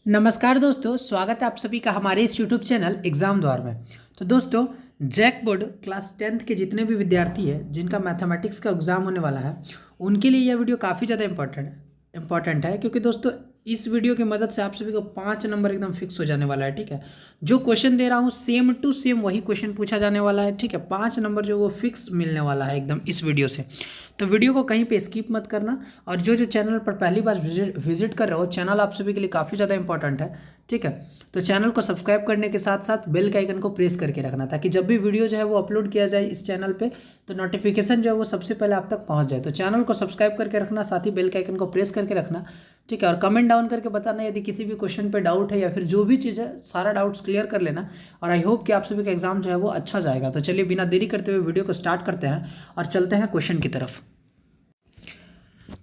नमस्कार दोस्तों, स्वागत है आप सभी का हमारे इस यूट्यूब चैनल एग्जाम द्वार में। तो दोस्तों, जैक बोर्ड क्लास 10th के जितने भी विद्यार्थी हैं जिनका मैथमेटिक्स का एग्ज़ाम होने वाला है, उनके लिए यह वीडियो काफ़ी ज़्यादा इंपॉर्टेंट है क्योंकि दोस्तों इस वीडियो की मदद से आप सभी को 5 नंबर एकदम फिक्स हो जाने वाला है। ठीक है, जो क्वेश्चन दे रहा हूँ सेम टू सेम वही क्वेश्चन पूछा जाने वाला है। ठीक है, 5 नंबर जो वो फिक्स मिलने वाला है एकदम इस वीडियो से। तो वीडियो को कहीं पे स्किप मत करना। और जो चैनल पर पहली बार विजिट कर रहे हो, चैनल आप सभी के लिए काफ़ी ज़्यादा इंपॉर्टेंट है। ठीक है, तो चैनल को सब्सक्राइब करने के साथ साथ बेल के आइकन को प्रेस करके रखना, ताकि जब भी वीडियो जो है वो अपलोड किया जाए इस चैनल पे तो नोटिफिकेशन जो है वो सबसे पहले आप तक पहुंच जाए। तो चैनल को सब्सक्राइब करके रखना, साथ ही बेल के आइकन को प्रेस करके रखना। ठीक है, और कमेंट डाउन करके बताना यदि किसी भी क्वेश्चन पे डाउट है या फिर जो भी चीज़ है, सारा डाउट्स क्लियर कर लेना। और आई होप कि आप सभी का एग्जाम जो है वो अच्छा जाएगा। तो चलिए बिना देरी करते हुए वीडियो को स्टार्ट करते हैं और चलते हैं क्वेश्चन की तरफ।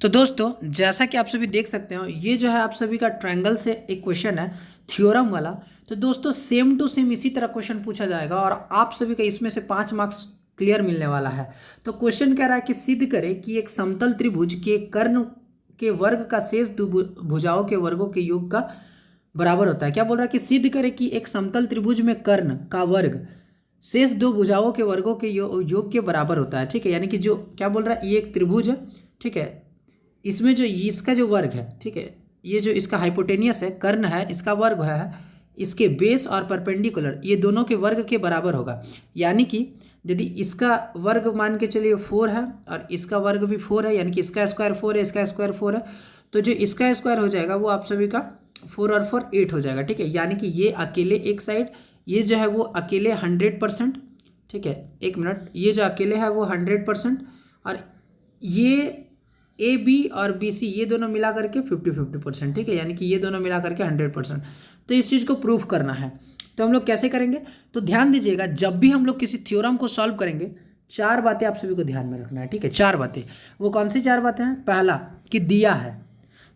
तो दोस्तों, जैसा कि आप सभी देख सकते हो, ये जो है आप सभी का ट्रायंगल से एक क्वेश्चन है, थ्योरम वाला। तो दोस्तों सेम टू सेम इसी तरह क्वेश्चन पूछा जाएगा और आप सभी का इसमें से 5 मार्क्स क्लियर मिलने वाला है। तो क्वेश्चन कह रहा है कि सिद्ध करें कि एक समतल त्रिभुज के कर्ण के वर्ग का शेष दो भुजाओं के वर्गों के योग का बराबर होता है। क्या बोल रहा है कि सिद्ध करें कि एक समतल त्रिभुज में कर्ण का वर्ग शेष दो भुजाओं के वर्गों के योग के बराबर होता है। ठीक है, यानी कि जो क्या बोल रहा है, ये एक त्रिभुज है। ठीक है, इसमें जो इसका जो वर्ग है, ठीक है, ये जो इसका हाइपोटेनियस है, कर्ण है, इसका वर्ग है, इसके बेस और परपेंडिकुलर ये दोनों के वर्ग के बराबर होगा। यानी कि यदि इसका वर्ग मान के चलिए 4 है और इसका वर्ग भी 4 है, यानी कि इसका स्क्वायर 4 है, इसका स्क्वायर 4 है, तो जो इसका स्क्वायर हो जाएगा वो आप सभी का 4 और 4 8 हो जाएगा। ठीक है, यानी कि ये अकेले एक साइड, ये जो है वो अकेले 100%। ठीक है, एक मिनट, ये जो अकेले है वो 100%, और ये ए बी और बी सी ये दोनों मिला करके 50-50%। ठीक है, यानी कि ये दोनों मिला करके 100%। तो इस चीज़ को प्रूफ करना है। तो हम लोग कैसे करेंगे, तो ध्यान दीजिएगा, जब भी हम लोग किसी थ्योरम को सॉल्व करेंगे, 4 बातें आप सभी को ध्यान में रखना है। ठीक है, 4 बातें। वो कौन सी 4 बातें हैं? पहला कि दिया है,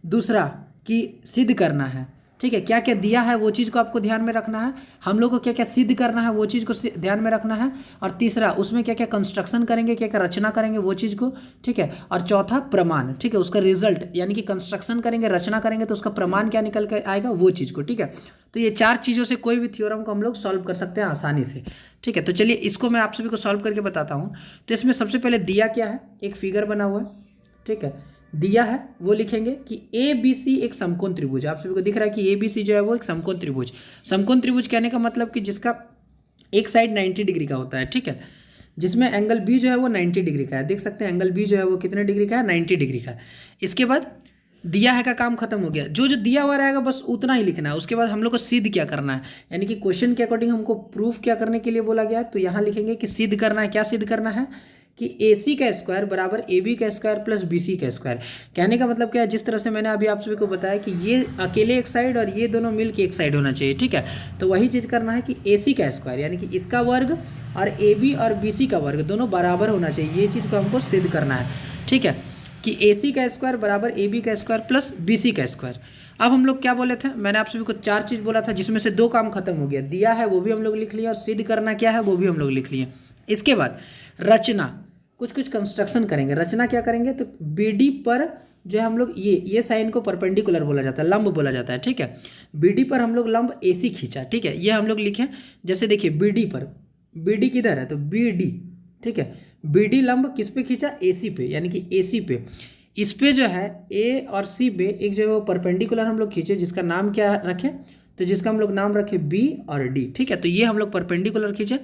दूसरा कि सिद्ध करना है। ठीक है, क्या क्या दिया है वो चीज़ को आपको ध्यान में रखना है, हम लोग को क्या क्या सिद्ध करना है वो चीज़ को ध्यान में रखना है, और तीसरा उसमें क्या क्या कंस्ट्रक्शन करेंगे, क्या क्या रचना करेंगे वो चीज़ को। ठीक है, और चौथा प्रमाण। ठीक है, उसका रिजल्ट, यानी कि कंस्ट्रक्शन करेंगे, रचना करेंगे तो उसका प्रमाण क्या निकल के आएगा वो चीज़ को। ठीक है, तो ये 4 चीज़ों से कोई भी थ्योरम को हम लोग सॉल्व कर सकते हैं आसानी से। ठीक है, तो चलिए इसको मैं आप सभी को सॉल्व करके बताता हूँ। तो इसमें सबसे पहले दिया क्या है, एक फिगर बना हुआ है। ठीक है, दिया है वो लिखेंगे कि ए बी सी एक समकोण त्रिभुज है। आप सभी को दिख रहा है कि ए बी सी जो है वो एक समकोण त्रिभुज। समकोण त्रिभुज कहने का मतलब कि जिसका एक साइड 90 डिग्री का होता है। ठीक है, जिसमें एंगल बी जो है वो 90 डिग्री का है। देख सकते हैं एंगल बी जो है वो कितने डिग्री का है, 90 डिग्री का है। इसके बाद दिया है का काम खत्म हो गया, जो जो दिया हुआ रहेगा बस उतना ही लिखना है। उसके बाद हम लोग को सिद्ध क्या करना है, यानी कि क्वेश्चन के अकॉर्डिंग हमको प्रूफ क्या करने के लिए बोला गया है। तो यहाँ लिखेंगे कि सिद्ध करना है। क्या सिद्ध करना है कि ए सी का स्क्वायर बराबर ए बी का स्क्वायर प्लस बी सी का स्क्वायर। कहने का मतलब क्या है, जिस तरह से मैंने अभी आप सभी को बताया कि ये अकेले एक साइड और ये दोनों मिल के एक साइड होना चाहिए। ठीक है, तो वही चीज़ करना है कि ए सी का स्क्वायर यानी कि इसका वर्ग और ए बी और बी सी का वर्ग दोनों बराबर होना चाहिए। ये चीज़ को हमको सिद्ध करना है। ठीक है, कि ए सी का स्क्वायर बराबर ए बी का स्क्वायर प्लस बी सी का स्क्वायर। अब हम लोग क्या बोले थे, मैंने आप सभी को 4 चीज़ बोला था जिसमें से 2 काम खत्म हो गया। दिया है वो भी हम लोग लिख लिए और सिद्ध करना क्या है वो भी हम लोग लिख लिए। इसके बाद रचना, कुछ कुछ कंस्ट्रक्शन करेंगे। रचना क्या करेंगे, तो बी डी पर जो है हम लोग ये साइन को परपेंडिकुलर बोला जाता है, लंब बोला जाता है। ठीक है, बी डी पर हम लोग लंब ए सी खींचा। ठीक है, ये हम लोग लिखे, जैसे देखिए बी डी पर, बी डी किधर है तो बी डी। ठीक है, बी डी लंब किस पे खींचा, ए सी पे, यानी कि ए सी पे। इस पे जो है ए और सी पे एक जो है वो परपेंडिकुलर हम लोग खींचे, जिसका नाम क्या रखें, तो जिसका हम लोग नाम रखें बी और डी। ठीक है, तो ये हम लोग परपेंडिकुलर खींचे,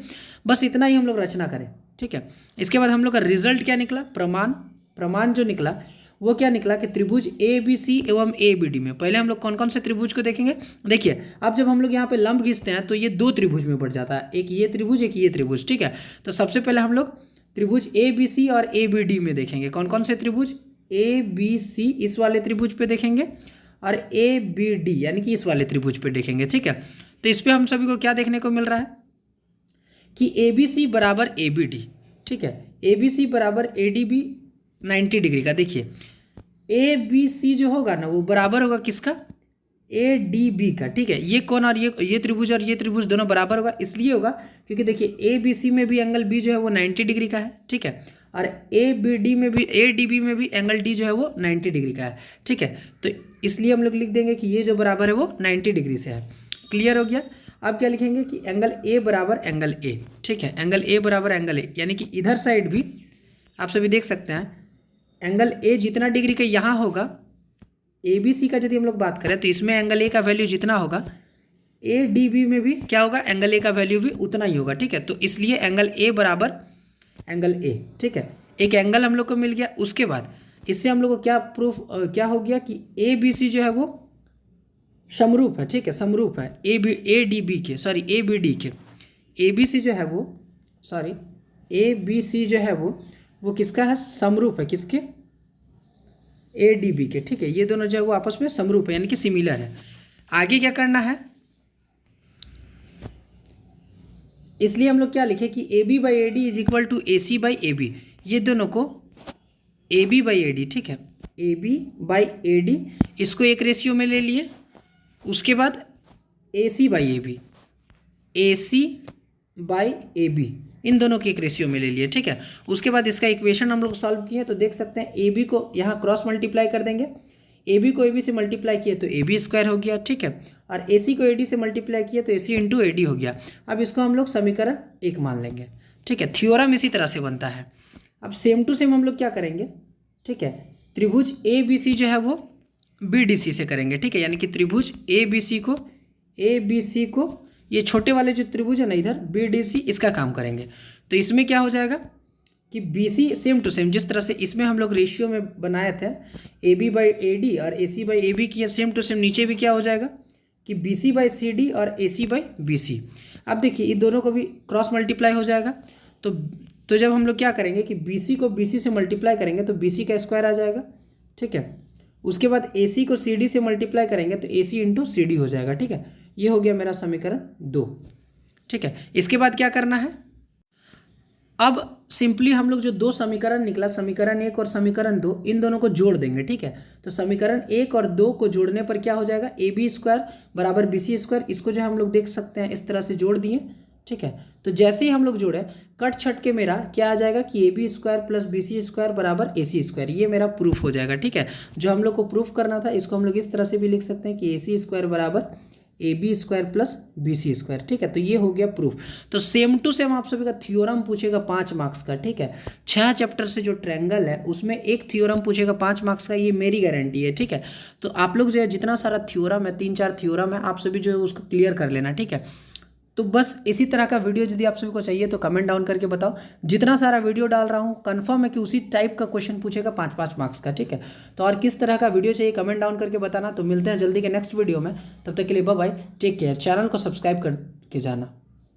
बस इतना ही हम लोग रचना करें। ठीक है, इसके बाद हम लोग का रिजल्ट क्या निकला, प्रमाण। प्रमाण जो निकला वो क्या निकला कि त्रिभुज ए बी सी एवं ए बी डी में, पहले हम लोग कौन कौन से त्रिभुज को देखेंगे। देखिए, अब जब हम लोग यहाँ पे लंब खींचते हैं तो ये 2 त्रिभुज में बढ़ जाता है, एक ये त्रिभुज एक ये त्रिभुज। ठीक है, तो सबसे पहले हम लोग त्रिभुज ए बी सी और ए बी डी में देखेंगे कौन कौन से त्रिभुज, ए बी सी इस वाले त्रिभुज पे देखेंगे और ए बी डी यानी कि इस वाले त्रिभुज पे देखेंगे। ठीक है, तो इस पे हम सभी को क्या देखने को मिल रहा है कि ए बी सी बराबर ए बी डी। ठीक है, ए बी सी बराबर ए डी बी 90 डिग्री का। देखिए ए बी सी जो होगा ना वो बराबर होगा किसका, ए डी बी का। ठीक है, ये कौन और ये त्रिभुज और ये त्रिभुज दोनों बराबर होगा, इसलिए होगा क्योंकि देखिए ए बी सी में भी एंगल बी जो है वो 90 डिग्री का है। ठीक है, और ABD में भी ADB में भी एंगल D जो है वो 90 डिग्री का है। ठीक है, तो इसलिए हम लोग लिख देंगे कि ये जो बराबर है वो 90 डिग्री से है। क्लियर हो गया। अब क्या लिखेंगे कि एंगल A बराबर एंगल A। ठीक है, एंगल A बराबर एंगल A, यानी कि इधर साइड भी आप सभी देख सकते हैं एंगल A जितना डिग्री का यहाँ होगा, ABC का यदि हम लोग बात करें तो इसमें एंगल A का वैल्यू जितना होगा ADB में भी क्या होगा, एंगल A का वैल्यू भी उतना ही होगा। ठीक है, तो इसलिए एंगल A बराबर एंगल A। ठीक है, एक एंगल हम लोग को मिल गया। उसके बाद इससे हम लोग को क्या प्रूफ क्या हो गया कि ABC जो है वो समरूप है। ठीक है, समरूप है ADB के, सॉरी ABD के। ABC जो है वो, सॉरी ABC जो है वो किसका है, समरूप है, किसके, ADB के। ठीक है, ये दोनों जो है वो आपस में समरूप है, यानी कि सिमिलर है। आगे क्या करना है, इसलिए हम लोग क्या लिखे कि AB by AD is equal to AC by AB। ये दोनों को AB बाई AD, ठीक है, AB बाई AD इसको एक रेशियो में ले लिए। उसके बाद AC by AB, AC by AB इन दोनों की एक रेशियो में ले लिए। ठीक है, उसके बाद इसका इक्वेशन हम लोग सॉल्व किए तो देख सकते हैं AB को यहाँ क्रॉस मल्टीप्लाई कर देंगे। AB को AB से मल्टीप्लाई किए तो AB स्क्वायर हो गया। ठीक है, और AC को AD से मल्टीप्लाई किए तो AC इंटू AD हो गया। अब इसको हम लोग समीकरण 1 मान लेंगे। ठीक है, थ्योरम इसी तरह से बनता है। अब सेम टू सेम हम लोग क्या करेंगे, ठीक है, त्रिभुज ABC जो है वो BDC से करेंगे। ठीक है, यानी कि त्रिभुज ABC को ये छोटे वाले जो त्रिभुज है ना इधर BDC, इसका काम करेंगे। तो इसमें क्या हो जाएगा कि BC सेम टू सेम जिस तरह से इसमें हम लोग रेशियो में बनाए थे AB बाई AD और AC बाई AB की, सेम टू सेम नीचे भी क्या हो जाएगा कि BC बाई CD और AC बाई BC। अब देखिए इन दोनों को भी क्रॉस मल्टीप्लाई हो जाएगा। तो जब हम लोग क्या करेंगे कि BC को BC से मल्टीप्लाई करेंगे तो BC का स्क्वायर आ जाएगा। ठीक है, उसके बाद AC को CD से मल्टीप्लाई करेंगे तो AC इंटू CD हो जाएगा। ठीक है, ये हो गया मेरा समीकरण 2। ठीक है, इसके बाद क्या करना है, अब सिंपली हम लोग जो दो समीकरण निकला, समीकरण 1 और समीकरण 2, इन दोनों को जोड़ देंगे। ठीक है, तो समीकरण 1 और 2 को जोड़ने पर क्या हो जाएगा, AB स्क्वायर बराबर BC स्क्वायर। इसको जो है हम लोग देख सकते हैं इस तरह से जोड़ दिए। ठीक है, तो जैसे ही हम लोग जोड़े कट छट के मेरा क्या आ जाएगा कि AB square plus BC square बराबर AC स्क्वायर। ये मेरा प्रूफ हो जाएगा। ठीक है, जो हम लोग को प्रूफ करना था इसको हम लोग इस तरह से भी लिख सकते हैं कि AC स्क्वायर बराबर AB square plus BC square. ठीक है, तो ये हो गया प्रूफ। तो सेम टू सेम आप सभी का थ्योरम पूछेगा 5 मार्क्स का। ठीक है, 6 चैप्टर से जो ट्रायंगल है उसमें एक थ्योरम पूछेगा 5 मार्क्स का, ये मेरी गारंटी है। ठीक है, तो आप लोग जो है जितना सारा थ्योरम है, 3-4 थ्योरम है, आप सभी जो है उसको क्लियर कर लेना। ठीक है, तो बस इसी तरह का वीडियो यदि आप सभी को चाहिए तो कमेंट डाउन करके बताओ। जितना सारा वीडियो डाल रहा हूँ कंफर्म है कि उसी टाइप का क्वेश्चन पूछेगा 5-5 मार्क्स का। ठीक है, तो और किस तरह का वीडियो चाहिए कमेंट डाउन करके बताना। तो मिलते हैं जल्दी के नेक्स्ट वीडियो में, तब तक के लिए bye bye, take care. Channel को सब्सक्राइब करके जाना।